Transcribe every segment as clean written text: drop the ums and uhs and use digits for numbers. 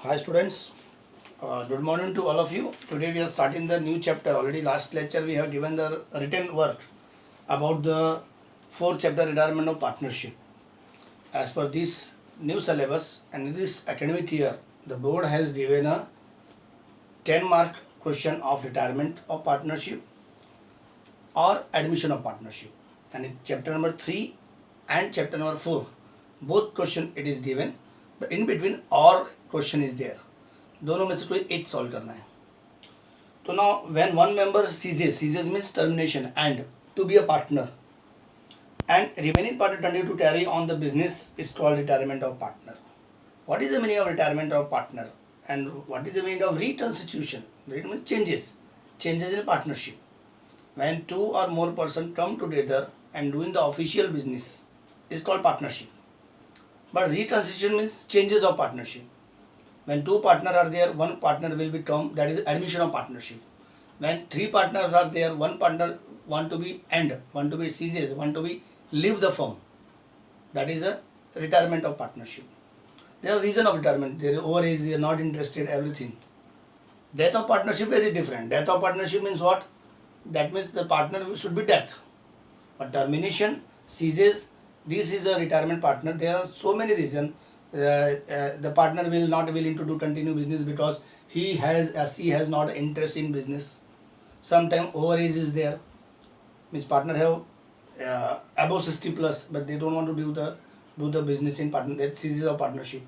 Hi students, good morning to all of you. Today we are starting the new chapter. Already last lecture we have given the written work about the fourth chapter retirement of partnership. As per this new syllabus and in this academic year, the board has given a 10-mark question of retirement of partnership or admission of partnership. And in chapter number 3 and chapter number 4, both question it is given, but in between or question is there. दोनों में से कोई एक solve करना है. तो now when one member ceases means termination and to be a partner and remaining partner continue to carry on the business is called retirement of partner. What is the meaning of retirement of partner and what is the meaning of reconstitution? It means changes in partnership. When two or more persons come together and doing the official business is called partnership. But reconstitution means changes of partnership. When two partners are there, one partner will become, that is admission of partnership. When three partners are there, one partner want to be end, want to be ceases, want to be leave the firm. That is a retirement of partnership. There are reason of retirement. They are overage, they are not interested, everything. Death of partnership very different. Death of partnership means what? That means the partner should be death. But termination, ceases, this is a retirement partner. There are so many reasons. The partner will not willing to do continue business because he has not interest in business. Sometimes overage is there. Means partner have above 60 plus, but they don't want to do the business in partner. That ceases of partnership.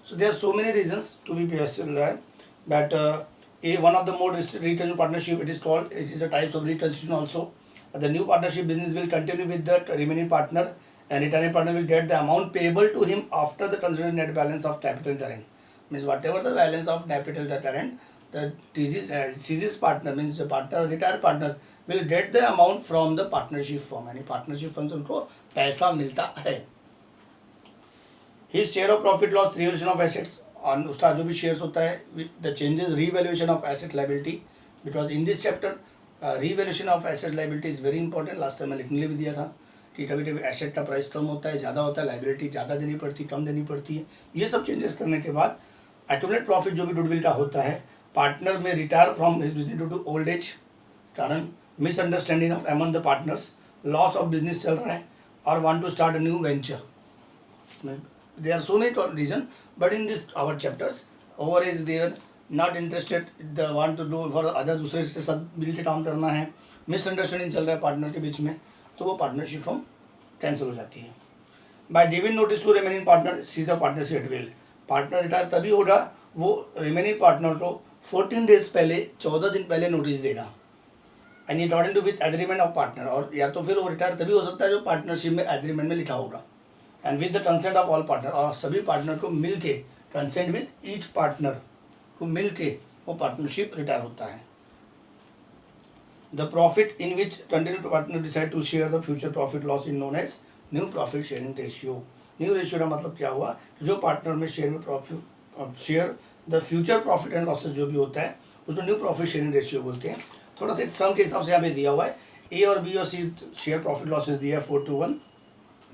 So there are so many reasons to be there. But one of the more reconstitution partnership it is a types of reconstitution also. The new partnership business will continue with the remaining partner. And retirement partner will get the amount payable to him after the considered net balance of capital current. Means whatever the balance of capital current, the ceases partner means the partner retired partner will get the amount from the partnership firm. यानी partnership firm से उनको पैसा मिलता है. His share of profit loss revaluation of assets और उसका जो भी shares होता है the changes revaluation of asset liability because in this chapter revaluation of asset liability is very important. Last time मैं लिखने लिए भी दिया था कि कभी कभी एसेट का प्राइस कम होता है, ज़्यादा होता है, लाइबिलिटी ज़्यादा देनी पड़ती है, कम देनी पड़ती है. ये सब चेंजेस करने के बाद एक्यूमुलेट प्रॉफिट जो भी गुडविल का होता है, पार्टनर में retire from his business due to old age कारण misunderstanding of among the partners, loss of business चल रहा है और want to start a new venture. There are so many reason but in this our chapters over age they are not interested the want to do for other दूसरे के साथ मिल के काम करना है, मिसअंडरस्टैंडिंग चल रहा है पार्टनर के बीच में, तो वो पार्टनरशिप फॉर्म कैंसिल हो जाती है. By giving notice to remaining partner cease a partnership at will. Partner retire तभी होगा वो रिमेनिंग पार्टनर को 14 डेज पहले 14 दिन पहले नोटिस देगा and it according to with agreement of partner. और या तो फिर वो रिटायर तभी हो सकता है जो पार्टनरशिप में एग्रीमेंट में लिखा होगा and with the consent of all partner. और सभी पार्टनर को मिल के कंसेंट विद ईच पार्टनर को मिल के वो पार्टनरशिप रिटायर होता है. The profit in which continued partner decide to share the future profit loss is known as new profit sharing ratio. New ratio का मतलब क्या हुआ? जो पार्टनर में शेयर में profit share the future profit and losses जो भी होता है उसको न्यू प्रॉफिट शेयरिंग रेशियो बोलते हैं. थोड़ा सा सम के हिसाब से यहाँ पे दिया हुआ है. ए और बी और सी शेयर प्रॉफिट लॉसेस दिया है 4:1.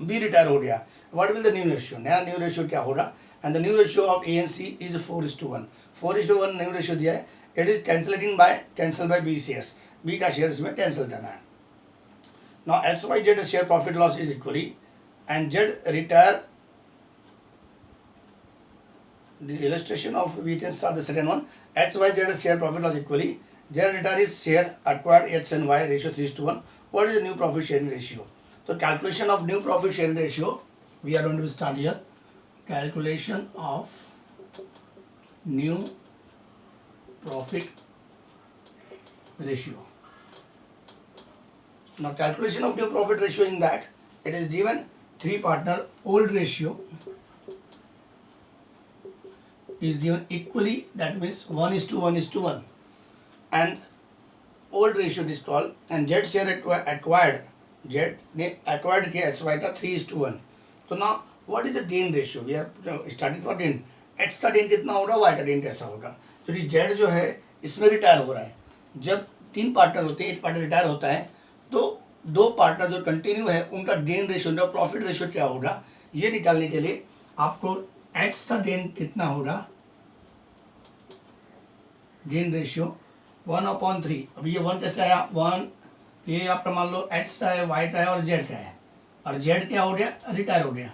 बी रिटायर हो गया. What will the new ratio? नया न्यू रेशियो क्या होगा? And the new ratio of A and C is 4:1. 4:1 new ratio दिया है. It is cancel by B shares. B का शेयर इसमें कैंसिल करना है. Now X Y Z share profit loss is equally and Z retire the illustration of we can start the second one. X Y Z share profit loss equally Z retire is share acquired X and Y ratio 3:1. What is the new profit sharing ratio? तो calculation of new profit sharing ratio we are going to start here. Calculation of new profit ratio. Now calculation of new profit ratio in that it is given 3 partner old ratio is given equally, that means 1:1:1 and old ratio is called and Z share acquired Z ने acquired किया XY का 3:1. तो now what is the gain ratio? We are starting for gain. X का gain कितना होगा, Y का gain कैसा होगा? तो Z जो है इसमें रिटायर हो रहा है. जब 3 पार्टनर होते हैं, एक पार्टनर रिटायर होता है तो 2 पार्टनर जो कंटिन्यू है उनका गेन रेशियो जो प्रॉफिट रेशियो क्या होगा ये निकालने के लिए आपको एक्स का गेन कितना होगा गेन रेशियो 1/3। अब ये 1 कैसे आया, 1 ये आपका मान लो एक्स का है, वाई का है और जेड का है, और जेड क्या हो गया, रिटायर हो गया,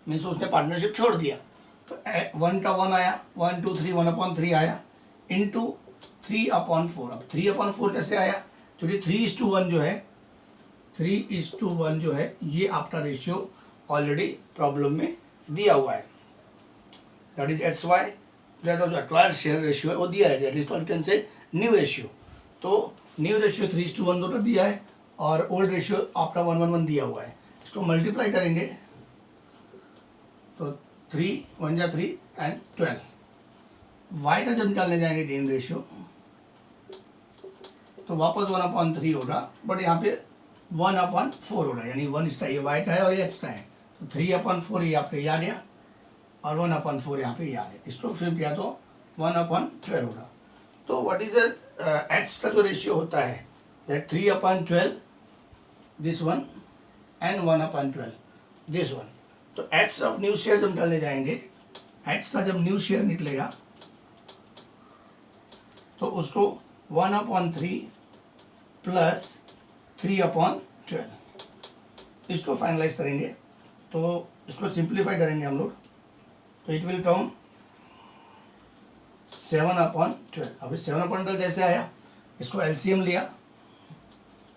मीन्स उसने पार्टनरशिप छोड़ दिया। तो 1 का 1 आया, 1 2 3 1/3 आया इंटू 3/4। अब 3/4 कैसे आया, क्योंकि 3:1 जो है, 3:1 जो है ये आपका रेशियो ऑलरेडी प्रॉब्लम में दिया हुआ है, that is X Y, that was acquired share ratio है वो दिया है, दैट इज कॉल्ड कैन से न्यू रेशियो। तो न्यू रेशियो 3:1 दोनों दिया है और ओल्ड रेशियो आपका 1:1 दिया हुआ है। इसको मल्टीप्लाई करेंगे तो 3 1 जा 3 एंड 12। वाई का जब निकालने जाएंगे गेन रेशियो तो वापस 1/3 होगा, बट यहाँ पे 1/4 होगा, यानी 1 इसका ये वाई का है और ये एक्स का है, तो 3/4 ये यहाँ पे याद है और 1/4 यहाँ पे याद है। इसको फिर किया तो 1/12 होगा। तो व्हाट इज एक्स का जो रेशियो होता है, that 3/12 this one and 1/12 this one. तो एक्स ऑफ न्यू शेयर जब डालने जाएंगे, एक्स का जब न्यू शेयर निकलेगा तो उसको 1/3 प्लस 3/12 इसको फाइनलाइज करेंगे, तो इसको सिंप्लीफाई करेंगे हम लोग, तो इट विल कम 7/12। अभी 7/12 कैसे आया, इसको एलसीएम लिया,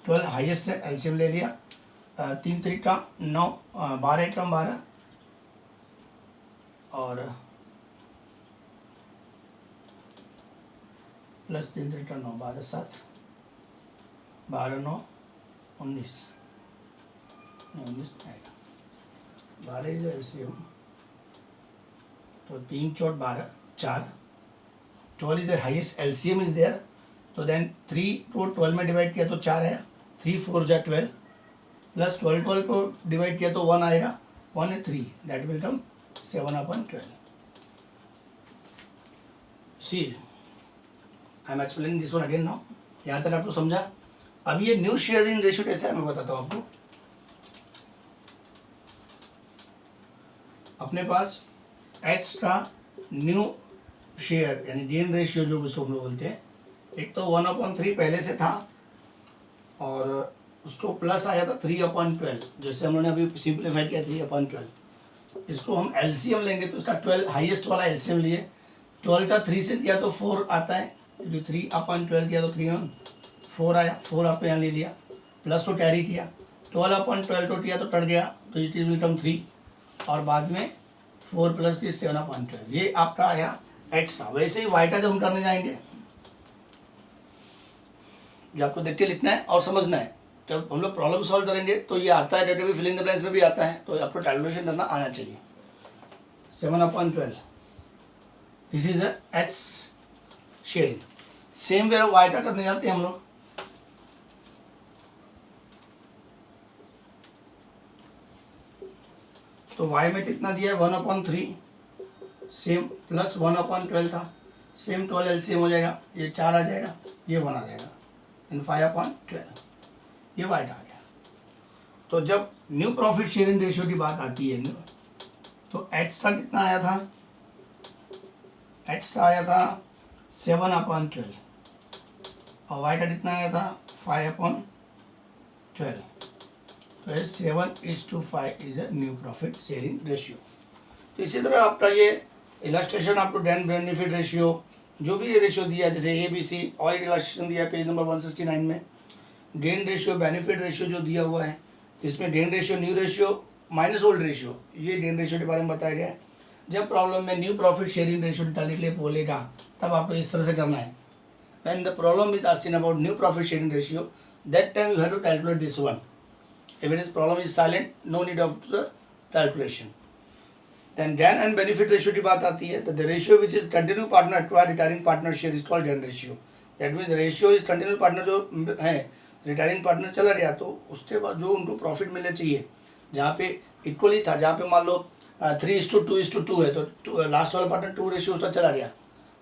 12 हाईएस्ट है, एलसीएम ले लिया, 3 3 का 9, 12 1 12 और प्लस 3 3 का 9, 12 7 12 9 19 आएगा, 12 इज एलसीएम, तो 3 4 12 4, 12 is highest LCM is there, तो देन 3 को 12 में डिवाइड किया तो 4 आया, 3 4 जा 12 प्लस 12 को डिवाइड किया तो 1 आएगा, 1 है 3, that will come 7/12। See I am explaining this one again now, यहाँ तक आपको समझा। अब ये न्यू शेयरिंग रेशियो कैसे है मैं बताता हूँ आपको। अपने पास एक्स का न्यू शेयर यानी गेन रेशियो जो उसको हम लोग बोलते हैं, एक तो 1/3 पहले से था और उसको प्लस आया था 3/12, जैसे हम लोगों ने अभी सिंप्लीफाई किया 3/12। इसको हम एलसीएम लेंगे तो इसका 12 हाईएस्ट वाला एलसीएम लिए, 12 का 3 से किया तो 4 आता है, जो 3/12 किया तो 3 4 आया, 4 आपको यहाँ ले लिया, प्लस को कैरी किया, 12/12 को किया तो कट गया, तो इट विल कम 3 और बाद में 4 प्लस 3 7/12, ये आपका आया एक्स का। वैसे ही वाई का जब हम करने जाएंगे, जो आपको देख के लिखना है और समझना है, जब हम लोग प्रॉब्लम सॉल्व करेंगे तो ये आता है, डेटा भी फिलिंग द ब्लैंक्स में भी आता है, तो आपको कैलकुलेशन करना आना चाहिए। 7/12 this is X sharing. Same way Y का करने जाते हैं हम लोग, तो y में कितना दिया है 1/3, सेम प्लस 1/12 था, सेम 12 एलसीएम हो जाएगा, ये 4 आ जाएगा, ये 1 आ जाएगा, एंड 5/12 ये y का आ गया। तो जब न्यू प्रॉफिट शेयरिंग रेशियो की बात आती है तो x का कितना आया था, x का आया था 7/12 और y का कितना आया था 5/12, तो ये 7:5 is a new profit sharing ratio. तो इसी तरह आपका ये इलास्ट्रेशन आपको डेन बेनिफिट रेशियो जो भी ये रेशियो दिया है, जैसे ABC और इलास्ट्रेशन दिया है पेज नंबर 169 में, गेन रेशियो बेनिफिट रेशियो जो दिया हुआ है, इसमें gain ratio new ratio minus old ratio, ये गेन रेशियो के बारे में बताया गया है। जब प्रॉब्लम में न्यू प्रॉफिट शेयरिंग रेशियो निकालने के लिए बोलेगा तब आपको इस तरह से करना है। When the problem is asking about new profit sharing ratio, that time you have to calculate this one. If it is problem is silent, no need of the calculation. Then gain and benefit ratio की बात आती है, तो the ratio which is continue partner acquired retiring partner share is called gain ratio. That means the ratio is continue partner जो है retiring partner चला गया तो उसके बाद जो उनको प्रॉफिट मिलना चाहिए, जहाँ पे इक्वली था, जहाँ पे मान लो 3:2 है तो लास्ट वाला पार्टनर 2 रेशियो उसका चला गया,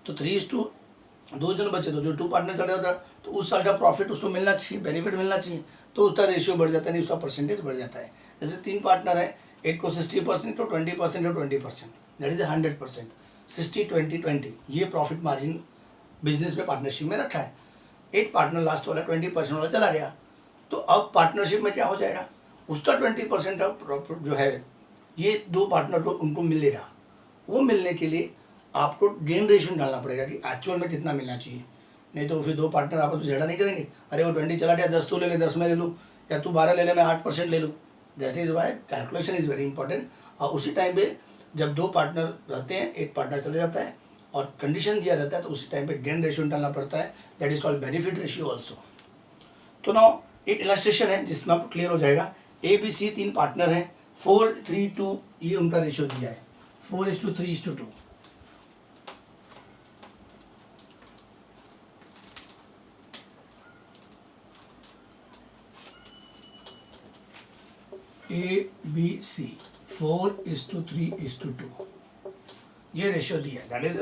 तो 3:2 जन बचे, तो जो 2 पार्टनर चला जाता तो उस साल का प्रॉफिट उसको मिलना चाहिए, बेनिफिट मिलना चाहिए, तो उसका रेशियो बढ़ जाता है, नहीं उसका परसेंटेज बढ़ जाता है। जैसे 3 पार्टनर है, एक को 60% तो 20% और 20%, दैट इज 100%, 60 20 20 ये प्रॉफिट मार्जिन बिजनेस में पार्टनरशिप में रखा है, एक पार्टनर लास्ट वाला 20% वाला चला गया, तो अब पार्टनरशिप में क्या हो जाएगा, उसका 20% ऑफ जो है ये दो पार्टनर को उनको मिलेगा। वो मिलने के लिए आपको गेन रेशियो डालना पड़ेगा कि एक्चुअल में कितना मिलना चाहिए, नहीं तो फिर दो पार्टनर आपस में झगड़ा नहीं करेंगे, अरे वो 20 चला गया 10 तू ले ले 10 मैं ले लूँ, या तू 12 ले ले मैं 8% ले लूँ। That is why calculation is very important. और उसी टाइम पे जब दो पार्टनर रहते हैं, एक पार्टनर चले जाता है और कंडीशन दिया रहता है, तो उसी टाइम पे गेन रेशियो डालना पड़ता है, that is called benefit ratio also. तो नाउ एक इलस्ट्रेशन है जिसमें आपको क्लियर हो जाएगा। ए बी सी तीन पार्टनर हैं, 4:3:2 ये उनका रेशियो दिया है, 4:3:2। ए बी सी 4:3:2 ये रेशियो दिया है, that is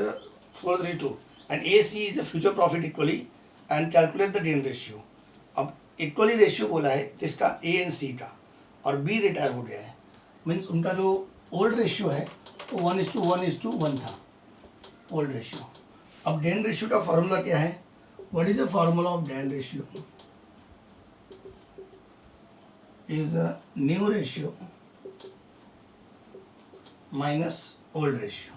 4:3:2 and A C is the future profit equally and calculate the gain ratio. अब इक्वली रेशियो बोला है किसका, ए एंड सी का, और बी रिटायर हो गया है, मीन्स उनका जो ओल्ड रेशियो है वो 1:1:1 था ओल्ड रेशियो। अब गेन रेशियो का फार्मूला क्या है, what is the formula of gain ratio, is a new ratio minus old ratio।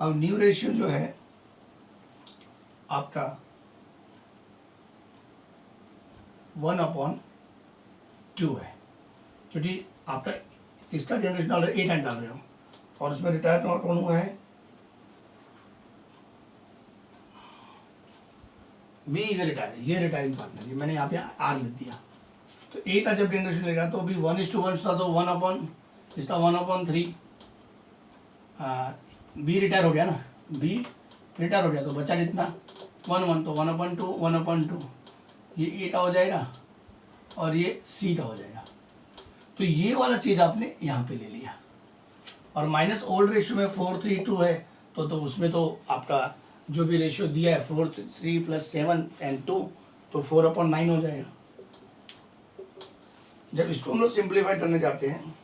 अब न्यू रेशियो जो है आपका 1/2 है, क्योंकि आपका किसका जनरेशन डाल रहे हो, 8 डाल रहे हो, और उसमें रिटायर कौन हुआ है, बी इज रिटायर, ये रिटायरिंग पार्टनर, ये मैंने यहाँ पे आर लिख दिया। तो ए का जब जनरेशन लेगा तो अभी 1:1 था, तो 1/3 बी रिटायर हो गया ना, बी रिटायर हो गया तो बचा कितना 1/1, तो 1/2 1/2 ये ए का हो जाएगा और ये सी का हो जाएगा। तो ये वाला चीज़ आपने यहाँ पे ले लिया, और माइनस ओल्ड रेशियो में 4:3:2 है, तो उसमें तो आपका जो भी रेशियो दिया है 4:3 + 7 and 2, तो 4/9 हो जाएगा। जब इसको हम लोग सिंप्लीफाई करने जाते हैं,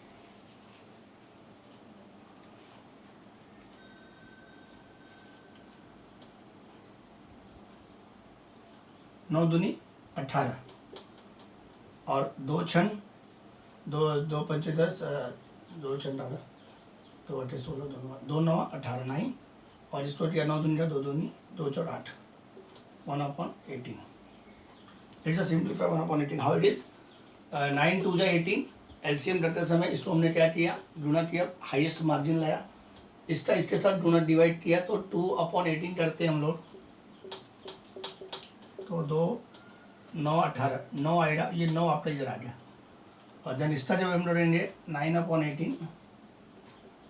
नौ दूनी 18 और 2 छन 2 पंचे 10, 2 छन 18, 2 8 16, 2 9 18 9, और इसको किया 9 दूनी 2 दूनी 2 4 8 1/18। It's a simplify 1/18। How it is 9 2 18, LCM करते समय इसको हमने क्या किया, गुणा किया, हाईएस्ट मार्जिन लाया, इसका इसके साथ गुणा डिवाइड किया, तो 2/18 करते हैं हम लोग, तो 2 9 18 9 आएगा, ये 9 आपका इधर आ गया, और देन इसका जब हम जोड़ेंगे 9/18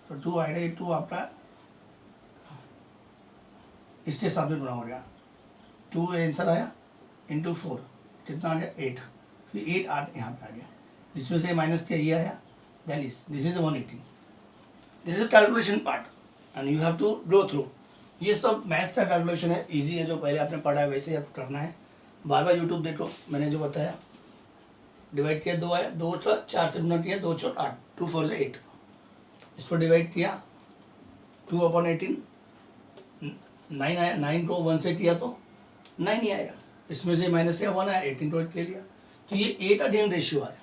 तो 2 आएगा, ये 2 आपका इसके साथ में गुणा हो गया, 2 आंसर आया इंटू 4 कितना आ गया 8, फिर 8 8 यहाँ पे आ गया, इसमें से माइनस क्या ये आया, that is this is 180। This is calculation part and you have to go through. ये सब मैथ्स का कैलकुलेशन है, इजी है, जो पहले आपने पढ़ा है वैसे ही आपको करना है। बार बार यूट्यूब देखो, मैंने जो बताया, डिवाइड किया 2 आया, 2 4 से गुना किया, 2 4 8, 2 4 से 8, इसको डिवाइड किया 2/18, 9 आया, 9 को 1 से किया तो 9 ही आएगा, इसमें से माइनस किया 1 आया, 18 को 8 ले लिया, तो ये ए का गेन रेशियो आया।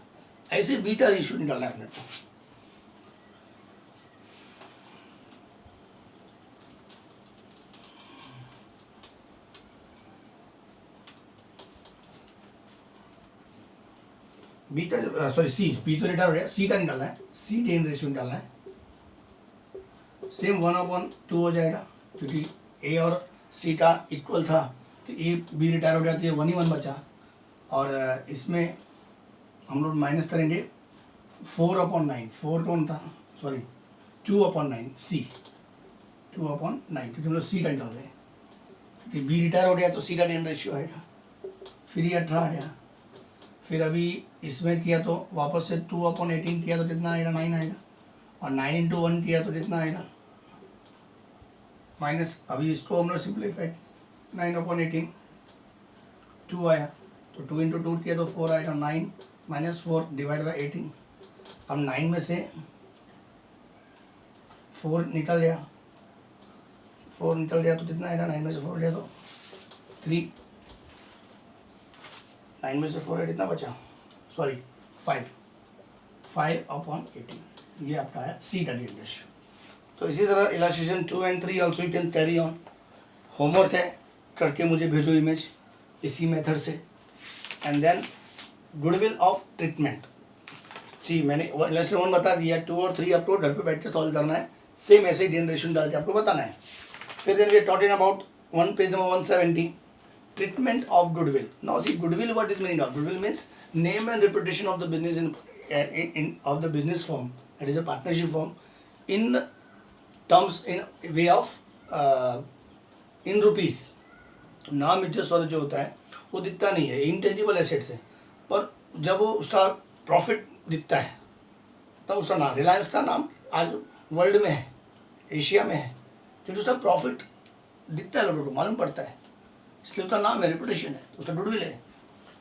ऐसे बी का रेशियो निकालना है अपने को। बी का सॉरी सी, बी तो रिटायर हो गया, सी का निकालना है, सी गेन रेशियो निकालना है, सेम 1/2 हो जाएगा, क्योंकि ए और सी का इक्वल था, तो ए बी रिटायर हो गया तो ये 1 ही 1 बचा, और इसमें हम लोग माइनस करेंगे 4/9, 4 कौन था, सॉरी 2/9 सी, 2/9, क्योंकि हम लोग सी का निकाल रहे हैं, क्योंकि बी रिटायर हो गया तो सी का गेन रेशियो आएगा, फिर ये 18 आ गया, फिर अभी इसमें किया तो वापस से 2/18 किया तो कितना आएगा 9 आएगा, और 9 × 1 किया तो कितना आएगा माइनस, अभी इसको हम लोग सिंप्लीफाई 9/18 2 आया, तो 2 × 2 किया तो 4 आएगा, 9 - 4 डिवाइड बाई 18। अब 9 में से 4 निकल गया, 4 निकल गया तो कितना आएगा, 9 में से 4 गया तो 3, 9 में से 4 है कितना बचा, सॉरी 5/18, ये आपका है सी का डेट रेशियो। तो इसी तरह illustration 2 and 3 also you can carry on. Homework है, करके मुझे भेजो इमेज इसी मेथड से। And then goodwill of treatment, see मैंने इलास्ट्रेशन 1 बता दिया, 2 और 3 आपको घर पे बैठ के सॉल्व करना है, सेम ऐसे ही डेन रेशियो डाल के आपको बताना है। फिर then we are talking about page number 170, treatment of goodwill. Now see goodwill, what is meaning of goodwill means name and reputation of the business in of the business firm, that is a partnership firm, in terms in way of in rupees. नाम इज्जत स्वरूप जो होता है वो दिखता नहीं है, इंटेंजिबल एसेट्स है, पर जब वो उसका प्रॉफिट दिखता है तब उसका नाम, रिलायंस का नाम आज वर्ल्ड में है, एशिया में है, तो उसका प्रॉफिट दिखता है, लोगों को मालूम पड़ता है, इसलिए उसका नाम है, रेपुटेशन है, उसका गुडविल है।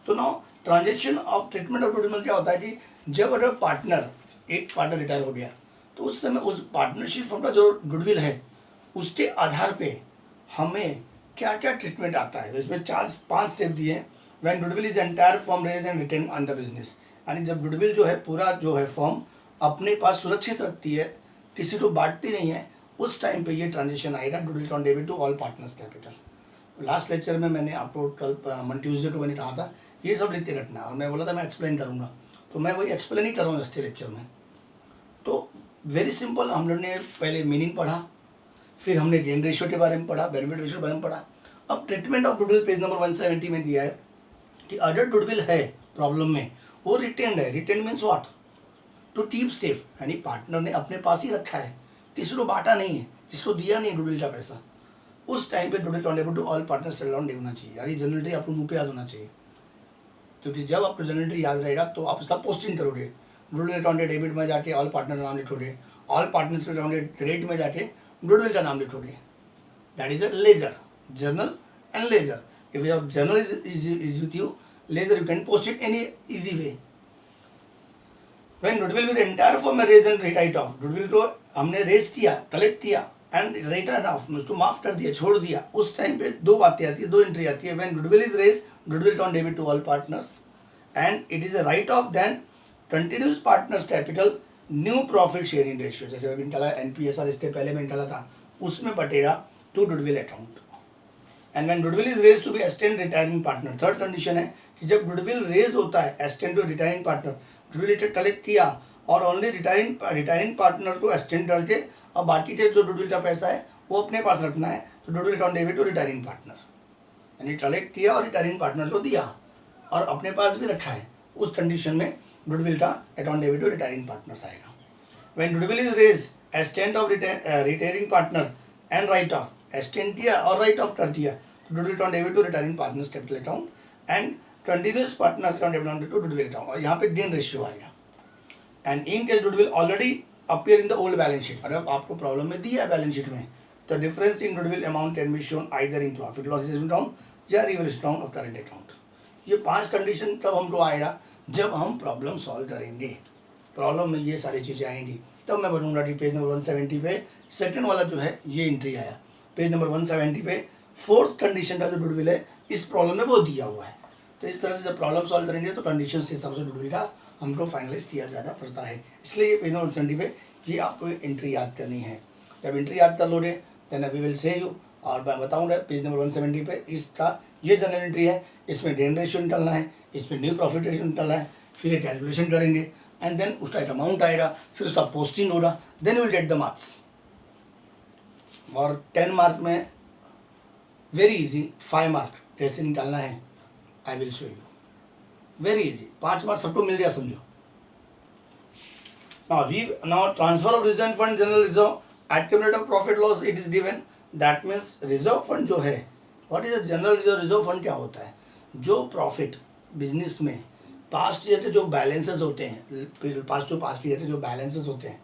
तो now transaction of treatment of goodwill क्या होता है कि जब अगर पार्टनर, एक पार्टनर रिटायर हो गया तो उस समय उस पार्टनरशिप फर्म का जो गुडविल है उसके आधार पे हमें क्या क्या ट्रीटमेंट आता है। तो इसमें 5 स्टेप दिए हैं। When goodwill is entire firm raise and retain on the business, यानी जब गुडविल जो है पूरा जो है फर्म अपने पास सुरक्षित रखती है, किसी को बांटती नहीं है, उस टाइम पे ये ट्रांजेक्शन आएगा, goodwill on debit to all partners capital. Last lecture में मैंने आपको कल ट्यूसडे को मैंने कहा था ये सब लिखते रखना, और मैं बोला था मैं एक्सप्लेन करूँगा, तो मैं वही एक्सप्लेन ही कर रहा हूँ इस लेक्चर में। तो वेरी सिंपल, हम लोग ने पहले मीनिंग पढ़ा, फिर हमने गेन रेशियो के बारे में पढ़ा, बेनिफिट रेशियो के बारे में पढ़ा। अब treatment of goodwill page number 170 में दिया है कि अगर गुडविल है प्रॉब्लम में, वो रिटेन है, retain means what, to keep safe, यानी पार्टनर ने अपने पास ही रखा है, किसी को बांटा नहीं है, जिसको दिया नहीं गुडविल का पैसा, उस टाइम पे goodwill on debit to all partners around होना चाहिए। यार ये जनरल एंट्री आपको मुंह पे याद होना चाहिए, क्योंकि जब आपको जनरल एंट्री याद रहेगा तो आप उसका पोस्टिंग करोगे। गुडविल ऑन डेबिट में जाके ऑल पार्टनर का नाम लिखोगे, ऑल पार्टनर्स के ऑन क्रेडिट में जाके गुडविल का नाम लिखोगे। That is a ledger, journal and ledger. If your journal is with you, ledger you can post it any easy way. When goodwill with entire form में raise and write off, goodwill को हमने raise किया, collect किया and return of, उसको माफ कर दिया, छोड़ दिया, उस टाइम पे 2 बातें आती है, 2 एंट्री आती है। When goodwill is raise, goodwill on debit to all partners and it is a write off, then continues partners capital, new profit sharing ratio, जैसे अभी निकाला एनपीएसआर, इसके पहले में निकाला था, उसमें बटेगा to goodwill account. And when goodwill is raise to be extend retiring partner, third condition है कि जब गुडविल रेज होता है extend to retiring partner, goodwill collect किया और ओनली रिटायरिंग पार्टनर को एस्टेंड करके और बाकी के जो गुडविल का पैसा है वो अपने पास रखना है, तो goodwill on debit to retiring partner, यानी कलेक्ट किया और रिटायरिंग पार्टनर को दिया और अपने पास भी रखा है, उस कंडीशन में गुडविल का account debit to retiring partners आएगा। When goodwill is raise, extend of retiring partner and write off, extend किया और राइट ऑफ कर दिया, तो goodwill on debit to retiring partners capital account and continues partners account debit to goodwill account, और यहाँ पे gain ratio आएगा। And in case goodwill already appear in the old balance sheet, अगर आपको problem में दिया है बैलेंस शीट में, the difference in goodwill amount can be shown either in profit loss account या reverse account of current account. ये 5 condition तब हमको आएगा जब हम प्रॉब्लम सॉल्व करेंगे, प्रॉब्लम में ये सारी चीज़ें आएंगी, तब मैं बताऊंगा कि पेज नंबर 170 पे सेकंड वाला जो है ये एंट्री आया, पेज नंबर 170 पे 4th कंडीशन का जो गुडविल है इस प्रॉब्लम में वो दिया हुआ है। तो इस तरह से जब प्रॉब्लम सॉल्व करेंगे तो कंडीशन के हिसाब से गुडविल का हमको फाइनलाइज किया जाना पड़ता है, इसलिए ये पेज नंबर 170 पे ये आपको एंट्री याद करनी है। जब एंट्री याद कर लोगे then we will say you, और मैं बताऊंगा पेज नंबर 170 पे इसका ये जनरल एंट्री है, इसमें गेन रेशियो निकालना है, इसमें न्यू प्रॉफिट रेशियो निकालना है, फिर ये कैलकुलेशन करेंगे एंड देन उसका एक अमाउंट आएगा, फिर उसका पोस्टिंग होगा, then will get the marks. और 10 मार्क में वेरी इजी 5 मार्क कैसे निकालना है I will show you, very easy, 5 mark सबको मिल गया समझो। Now transfer of reserve fund general reserve, accumulated profit loss it is given, that means reserve fund जो है, what is a general reserve? reserve fund क्या होता है? जो profit business में पास्ट ईयर के जो बैलेंसेस होते हैं, पास्ट ईयर के जो बैलेंसेस होते हैं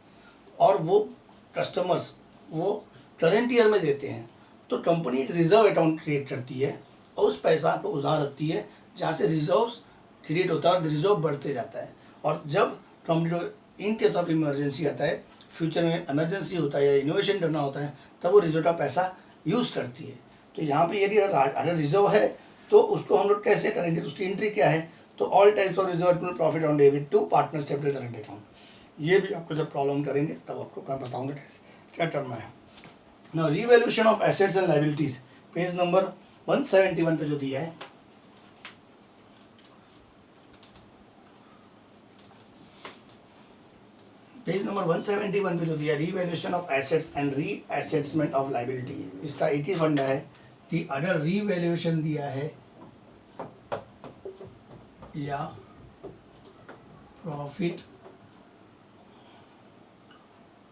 और वो कस्टमर्स वो करंट ईयर में देते हैं, तो कंपनी एक रिजर्व अकाउंट क्रिएट करती है और उस पैसा को उधार रखती है, जहाँ से रिजर्व्स क्रिएट होता है और रिजर्व बढ़ते जाता है। और जब company in case of emergency आता है, फ्यूचर में इमरजेंसी होता है या इनोवेशन करना होता है, तब वो रिजर्व का पैसा यूज़ करती है। तो यहाँ पे यदि अगर रिजर्व है तो उसको हम लोग कैसे करेंगे, तो उसकी एंट्री क्या है, तो all types of reserve profit on debit to partners capital current account. ये भी आपको जब प्रॉब्लम करेंगे तब आपको मैं बताऊंगा कैसे क्या करना है। Now revaluation of assets and liabilities, page number 171 पे जो दिया है, पेज नंबर 171 पे जो दिया revaluation of assets and reassessment of liability, इसका एक ही फंडा है कि अगर रीवैल्यूएशन दिया है या प्रॉफिट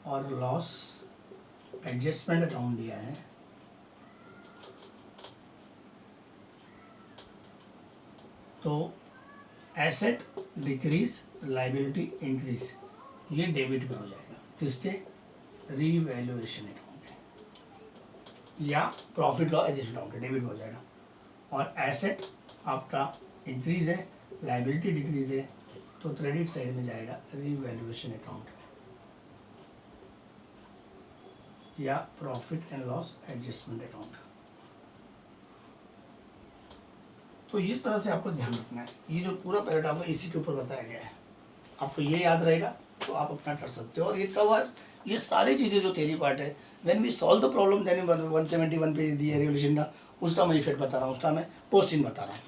और लॉस एडजस्टमेंट अकाउंट दिया है तो एसेट डिक्रीज लायबिलिटी इंक्रीज, ये डेबिट में हो जाएगा, किसके, रीवैल्यूएशन अकाउंट या profit loss adjustment account debit में हो जाएगा। और एसेट आपका इंक्रीज है, लायबिलिटी डिक्रीज है, तो क्रेडिट साइड में जाएगा रीवैल्यूएशन अकाउंट या profit and loss adjustment account. तो इस तरह से आपको ध्यान रखना है। ये जो पूरा पैराग्राफ है इसी के ऊपर बताया गया है, आपको ये याद रहेगा तो आप अपना कर सकते हो। और ये कवर, ये सारी चीज़ें जो थ्योरी पार्ट है, when we solve the problem then 171 पे दी है रेवल्यूशन का, उसका मैं इफेक्ट बता रहा हूँ, उसका मैं पोस्टिंग बता रहा हूँ।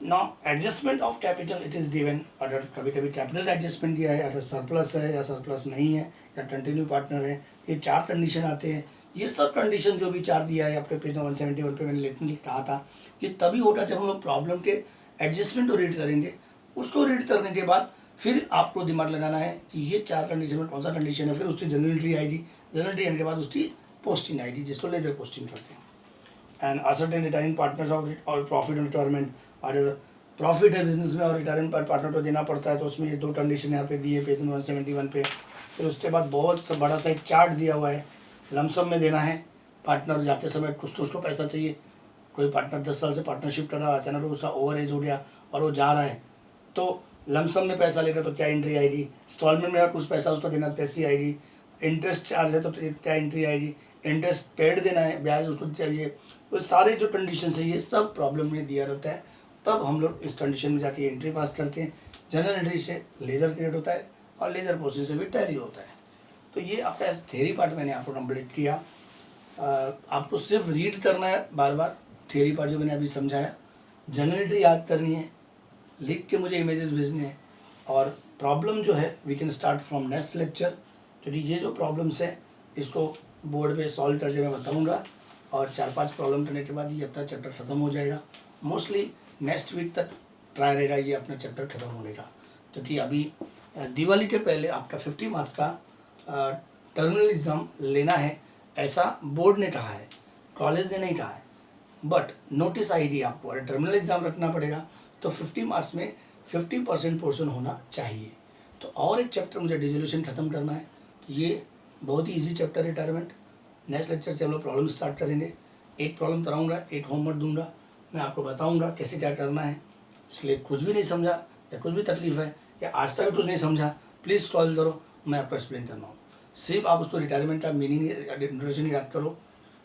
Now adjustment of capital it is given, अगर कभी कभी कैपिटल एडजस्टमेंट दिया है, अगर सरप्लस है या सरप्लस नहीं है या कंटिन्यू पार्टनर है, ये 4 कंडीशन आते हैं। ये सब कंडीशन जो भी 4 दिया है आपके पेज 171 पे मैंने लिख रहा था, ये तभी होगा जब हम लोग प्रॉब्लम के एडजस्टमेंट को रीड करेंगे। उसको रीड करने के बाद फिर आपको दिमाग लगाना है कि ये 4 कंडीशन में कौन सा कंडीशन है, फिर उसकी जनरल एंट्री आएगी, जनरल एंट्री आने के बाद उसकी पोस्टिंग आएगी, जिसको लेजर पोस्टिंग करते हैं। एंड असर्टेन रिटायरिंग पार्टनर्स और प्रॉफिट एंड रिटायरमेंट, और प्रॉफिट है बिजनेस में और रिटायरमेंट पार्टनर को देना पड़ता है, तो उसमें ये 2 कंडीशन यहाँ पे दी है पेज 171 पे। फिर उसके बाद बहुत बड़ा सा एक चार्ट दिया हुआ है, लमसम में देना है पार्टनर जाते समय, कुछ तो उसको पैसा चाहिए। कोई पार्टनर 10 साल से पार्टनरशिप कर रहा है, अचानक उसका ओवर एज हो गया और वो जा रहा है, तो लमसम में पैसा लेगा तो क्या एंट्री आएगी, इंस्टॉलमेंट में कुछ पैसा उसको देना तो कैसी आएगी, इंटरेस्ट चार्ज है तो क्या एंट्री आएगी, इंटरेस्ट पेड देना है, ब्याज उसको चाहिए, वो सारे जो कंडीशन है ये सब प्रॉब्लम में दिया रहता है। तब हम लोग इस कंडीशन में जाके एंट्री पास करते हैं। जनरल एंट्री से लेजर क्रिएट होता है और लेजर पोस्टिंग से भी टैली होता है। तो ये आपका थ्योरी पार्ट मैंने आपको कंप्लीट किया। आपको सिर्फ रीड करना है बार बार थ्योरी पार्ट जो मैंने अभी समझाया, जनरल एंट्री याद करनी है, लिख के मुझे इमेजेस भेजने हैं, और प्रॉब्लम जो है we can start from next lecture. क्योंकि ये जो प्रॉब्लम्स है इसको बोर्ड पे सॉल्व करके मैं बताऊंगा, और 4-5 प्रॉब्लम करने के बाद ये अपना चैप्टर ख़त्म हो जाएगा। मोस्टली नेक्स्ट वीक तक ट्राई रहेगा ये अपना चैप्टर ख़त्म होने का, क्योंकि अभी दिवाली के पहले आपका 50 मार्क्स का टर्मिनल एग्ज़ाम लेना है, ऐसा बोर्ड ने कहा है, कॉलेज ने नहीं कहा है। बट नोटिस आई दी आपको, अगर टर्मिनल एग्ज़ाम रखना पड़ेगा तो 50 मार्क्स में 50% पोर्शन होना चाहिए। तो और एक चैप्टर मुझे डिसोल्यूशन ख़त्म करना है, तो ये बहुत ही easy chapter retirement. Next lecture से हम लोग प्रॉब्लम स्टार्ट करेंगे। एक प्रॉब्लम कराऊंगा, एक होमवर्क दूंगा, मैं आपको बताऊंगा कैसे क्या करना है। इसलिए कुछ भी नहीं समझा या कुछ भी तकलीफ है या आज तक कुछ नहीं समझा, प्लीज़ कॉल करो, मैं आपको एक्सप्लेन करना हूँ। सिर्फ आप उसको रिटायरमेंट का मीनिंग इंट्रोडक्शन याद करो।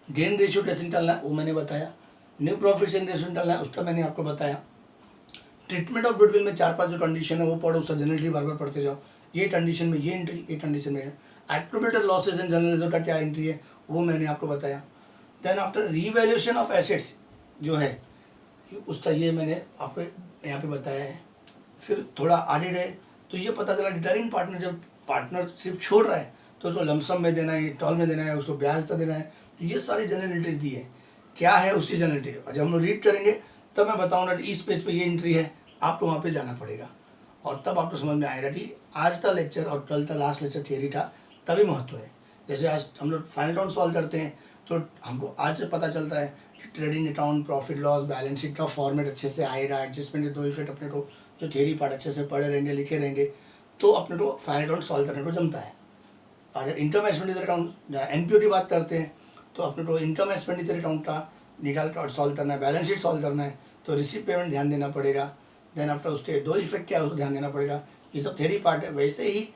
गेन रेशियो कैसे निकालना है वो मैंने बताया, न्यू प्रॉफिट शेयरिंग रेशियो निकालना है उसका मैंने आपको बताया। ट्रीटमेंट ऑफ गुडविल में 4-5 जो कंडीशन है वो पढ़ो, उसका जनरल एंट्री बार बार पढ़ते जाओ। ये कंडीशन में ये एंट्री, ये कंडीशन में accumulated losses and general reserve का क्या एंट्री है वो मैंने आपको बताया। Then after revaluation of assets जो है उसका ये मैंने आपको यहाँ पे बताया है। फिर थोड़ा आगे गए तो ये पता चला रिटायरिंग पार्टनर जब पार्टनरशिप छोड़ रहा है तो उसको लमसम में देना है, टॉल में देना है, उसको ब्याज तो देना है। तो ये सारी जनरल एंट्रीज दी है, क्या है उसकी जनरल एंट्री। और जब हम लोग रीड करेंगे तब मैं बताऊँगा कि इस पेज पे ये एंट्री है, आपको वहाँ पे जाना पड़ेगा, और तब आपको समझ में आएगा कि आज का लेक्चर और कल का लास्ट लेक्चर थियरी का तभी महत्व है। जैसे आज हम लोग फाइनल राउंड सॉल्व करते हैं तो हमको आज से पता चलता है कि trading account, profit loss, balance sheet का फॉर्मेट अच्छे से आएगा, एडजस्टमेंट के 2 इफेक्ट अपने को जो थियरी पार्ट अच्छे से पढ़े रहेंगे, लिखे रहेंगे, तो अपने को फाइनल राउंड सॉल्व करने को जमता है। और इनकम एक्सपेंडिचर अकाउंट एनपीओ की बात करते हैं तो अपने को इनकम एक्सपेंडिचर अकाउंट का निकाल कर सॉल्व करना है, बैलेंस शीट सॉल्व करना है, तो रिसीव पेमेंट ध्यान देना पड़ेगा। देन आफ्टर उसके 2 इफेक्ट क्या है उसको ध्यान देना पड़ेगा। ये सब थियरी पार्ट है। वैसे ही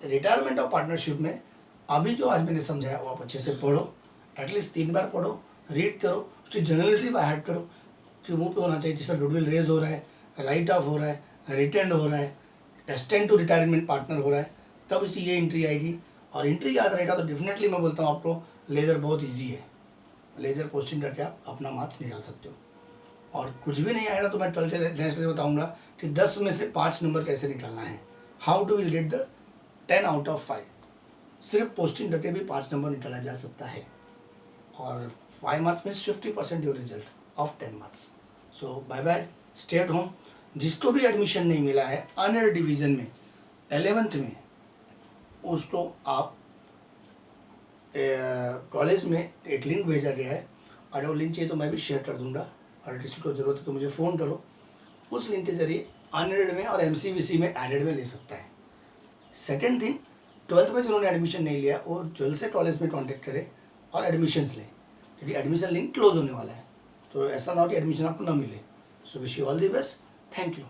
रिटायरमेंट ऑफ पार्टनरशिप में अभी जो आज मैंने समझाया वो आप अच्छे से पढ़ो, एटलीस्ट 3 बार पढ़ो, रीड करो, उसकी जनरलिटी बाय हार्ट करो कि मुँह पे होना चाहिए, जिसका गुडविल रेज हो रहा है, राइट ऑफ हो रहा है, रिटेंड हो रहा है, एक्सटेंड टू रिटायरमेंट पार्टनर हो रहा है, तब इसकी ये एंट्री आएगी। और एंट्री याद रहेगा तो डेफिनेटली मैं बोलता हूँ आपको लेज़र बहुत ईजी है, लेज़र क्वेश्चन करके आप अपना मार्क्स निकाल सकते हो। और कुछ भी नहीं आएगा तो मैं 12th नेक्स्ट से बताऊँगा कि 10 में से 5 नंबर कैसे निकालना है, how to will get the 10 out of 5। सिर्फ पोस्टिंग करके भी 5 नंबर निकाला जा सकता है, और 5 marks means 50% your result of 10 marks. So bye bye, stay at home. जिसको भी एडमिशन नहीं मिला है अनर डिवीज़न में 11th में, उसको आप कॉलेज में एक लिंक भेजा गया है, और वो लिंक चाहिए तो मैं भी शेयर कर दूंगा, और किसी को ज़रूरत है तो मुझे फ़ोन करो। उस लिंक के ज़रिए अनएडेड में और MCVC में एडेड में ले सकता है। सेकेंड थिंग, 12th में जिन्होंने एडमिशन नहीं लिया वो जल्द से कॉलेज में कांटेक्ट करें और एडमिशन्स लें, क्योंकि एडमिशन लिंक क्लोज होने वाला है, तो ऐसा ना हो कि एडमिशन आपको ना मिले। So wish you all the best, thank you.